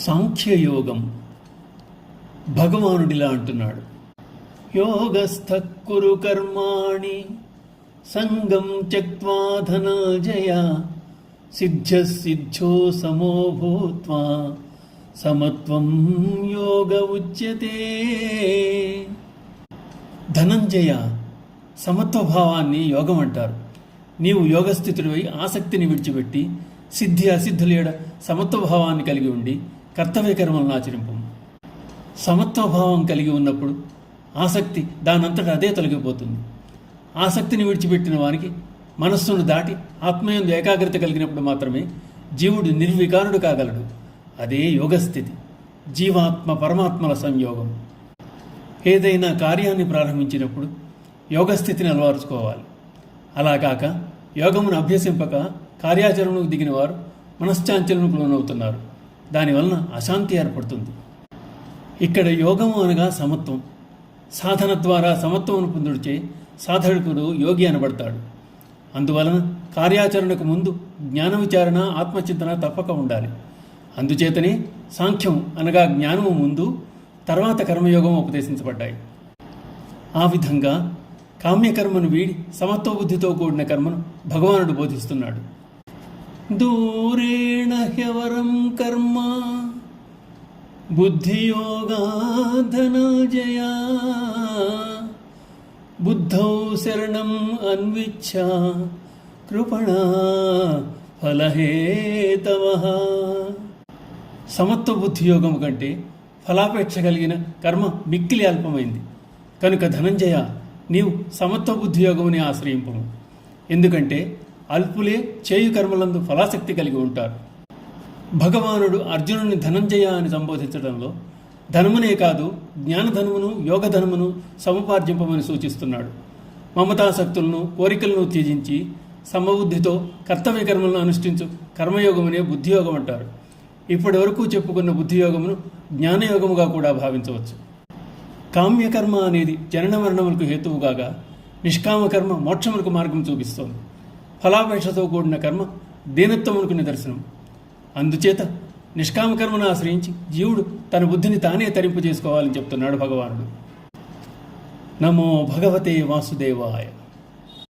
సాంఖ్యయోగం. భగవానుడిలా అంటున్నాడు, యోగస్థ కురు కర్మాణి సంగం త్యక్త్వా ధనంజయ సిద్ధ్యో సమో భూత్వా సమత్వం యోగ ఉచ్యతే. ధనంజయ, సమత్వభావాన్ని యోగం అంటారు. నీవు యోగస్థితుడివై ఆసక్తిని విడిచిపెట్టి సిద్ధి అసిద్ధుల ఏడ సమత్వభావాన్ని కలిగి ఉండి కర్తవ్య కర్మలను ఆచరింపు. సమత్వభావం కలిగి ఉన్నప్పుడు ఆసక్తి దానంతట అదే తొలగిపోతుంది. ఆసక్తిని విడిచిపెట్టిన వారికి మనస్సును దాటి ఆత్మయందు ఏకాగ్రత కలిగినప్పుడు మాత్రమే జీవుడు నిర్వికారుడు కాగలడు. అదే యోగస్థితి, జీవాత్మ పరమాత్మల సంయోగం. ఏదైనా కార్యాన్ని ప్రారంభించినప్పుడు యోగస్థితిని అలవర్చుకోవాలి. అలా కాక యోగమును అభ్యసింపక కార్యాచరణకు దిగిన వారు మనశ్చాంచలకు లోనవుతున్నారు. దానివలన అశాంతి ఏర్పడుతుంది. ఇక్కడ యోగము అనగా సమత్వం. సాధన ద్వారా సమత్వమును పొందుడిచే సాధకుడు యోగి అనబడతాడు. అందువలన కార్యాచరణకు ముందు జ్ఞాన విచారణ, ఆత్మచింతన తప్పక ఉండాలి. అందుచేతనే సాంఖ్యం అనగా జ్ఞానము ముందు, తర్వాత కర్మయోగం ఉపదేశించబడ్డాయి. ఆ విధంగా కామ్యకర్మను వీడి సమత్వబుద్ధితో కూడిన కర్మను భగవానుడు బోధిస్తున్నాడు. దూరేణ హ్యవరం కర్మ బుద్ధియోగా ధనంజయ బుద్ధౌ శరణం అన్విచ్ఛ కృపణా ఫలహేతవః. సమత్వ బుద్ధియోగము కంటే ఫలాపేక్ష కలిగిన కర్మ మిక్కిలి అల్పమైంది. కనుక ధనంజయ, నీవు సమత్వ బుద్ధియోగముని ఆశ్రయింపము. ఎందుకంటే అల్పులే చేయు కర్మలందు ఫలాసక్తి కలిగి ఉంటారు. భగవానుడు అర్జునుడిని ధనంజయ అని సంబోధించడంలో ధనమునే కాదు, జ్ఞానధనమును యోగధనమును సముపార్జింపమని సూచిస్తున్నాడు. మమతాసక్తులను, కోరికలను త్యజించి సమబుద్ధితో కర్తవ్య కర్మలను అనుష్ఠించు కర్మయోగమునే బుద్ధియోగం అంటారు. ఇప్పటి వరకు చెప్పుకున్న బుద్ధియోగమును జ్ఞానయోగముగా కూడా భావించవచ్చు. కామ్యకర్మ అనేది జనన మరణములకు హేతువుగాగా, నిష్కామకర్మ మోక్షములకు మార్గం చూపిస్తోంది. ఫలాపేక్షతో కూడిన కర్మ దీనత్వమునకు నిదర్శనం. అందుచేత నిష్కామకర్మను ఆశ్రయించి జీవుడు తన బుద్ధిని తానే తరింపు చేసుకోవాలని చెప్తున్నాడు భగవానుడు. నమో భగవతే వాసుదేవాయ.